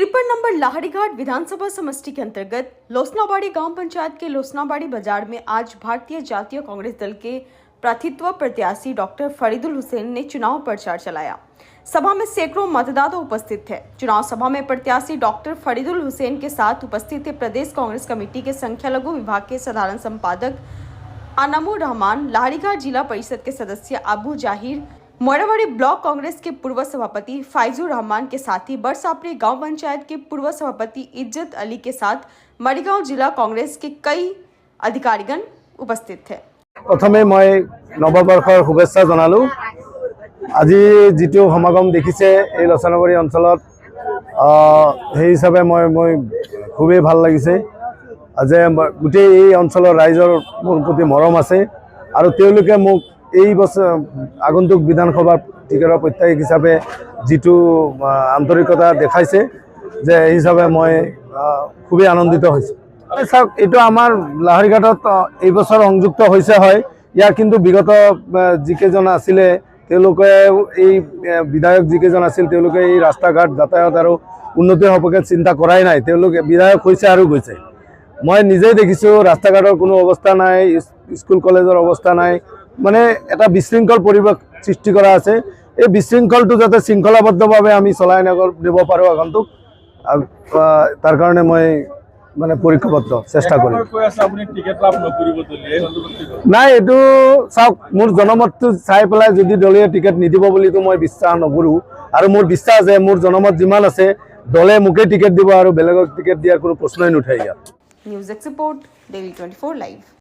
53 number लाहड़ीघाट विधानसभा समष्टि के अंतर्गत लोसनाबाड़ी गांव पंचायत के लोसनाबाड़ी बाजार में आज भारतीय जातीय कांग्रेस दल के प्रतिनिधित्व प्रत्याशी डॉक्टर फरीदुल हुसैन ने चुनाव प्रचार चलाया। सभा में सैकड़ों मतदाता उपस्थित थे। चुनाव सभा में प्रत्याशी डॉक्टर फरीदुल हुसैन के साथ उपस्थित थे प्रदेश कांग्रेस कमेटी के संख्या लघु विभाग के साधारण संपादक अनामुर रहमान, लाहड़ीघाट जिला परिषद के सदस्य अबू जाहिर, मोराबाड़ी ब्लॉक कांग्रेस के पूर्व सभापति फाइजुर रहमान के साथ ही बरसापड़ी गांव पंचायत के पूर्व सभापति इज्जत अली के साथ मरीगांव जिला कांग्रेस के कई अधिकारीगण उपस्थित थे। प्रथमे मैं नवबर्षर शुभेच्छा जनालो। আজি जितो समागम देखिसे এই লছনাবাড়ী অঞ্চলত সেই হিসাবে মই খুবই ভাল লাগিছে। আজি গোটেই এই অঞ্চলৰ ৰাইজৰ মোৰ প্ৰতি মৰম আছে আৰু তেওঁলোকে মোক এই বছৰ আগন্তুক বিধানসভাৰ টিকেটৰ প্ৰত্যাশী হিচাপে जितो আন্তৰিকতা দেখাইছে যে এই হিচাপে মই খুবই আনন্দিত হৈছোঁ। চাওক, এইটো আমাৰ লাহৰীঘাটত এই বছৰ সংযুক্ত হৈছে হয়। ইয়াৰ কিন্তু বিগত যিকেইজন আছিলে তেওঁলোকে এই বিধায়ক যিকেইজন আছিল তেওঁলোকে এই ৰাস্তা ঘাট যাতায়াত আৰু উন্নতিৰ সপক্ষে চিন্তা কৰাই নাই। তেওঁলোকে বিধায়ক হৈছে আৰু গৈছে। মই নিজেই দেখিছোঁ ৰাস্তা ঘাটৰ কোনো অৱস্থা নাই, স্কুল কলেজৰ অৱস্থা নাই, মানে এটা বিশৃংখল পৰিৱেশ সৃষ্টি কৰা আছে। এই বিশৃংখলটো যাতে শৃংখলাবদ্ধভাৱে আমি চলাই নিব পাৰোঁ আগন্তুক, তাৰ কাৰণে মই মানে পৰীক্ষাবদ্ধ চেষ্টা কৰিম। নাই, এইটো চাওক, মোৰ জনমতটো চাই পেলাই যদি দলীয় টিকেট নিদিব বুলিতো মই বিশ্বাস নকৰোঁ আৰু মোৰ বিশ্বাস যে মোৰ জনমত যিমান আছে দলে মোকে টিকেট দিব আৰু বেলেগক টিকেট দিয়াৰ কোনো প্ৰশ্নই নুঠে ইয়াত। News export daily 24 live.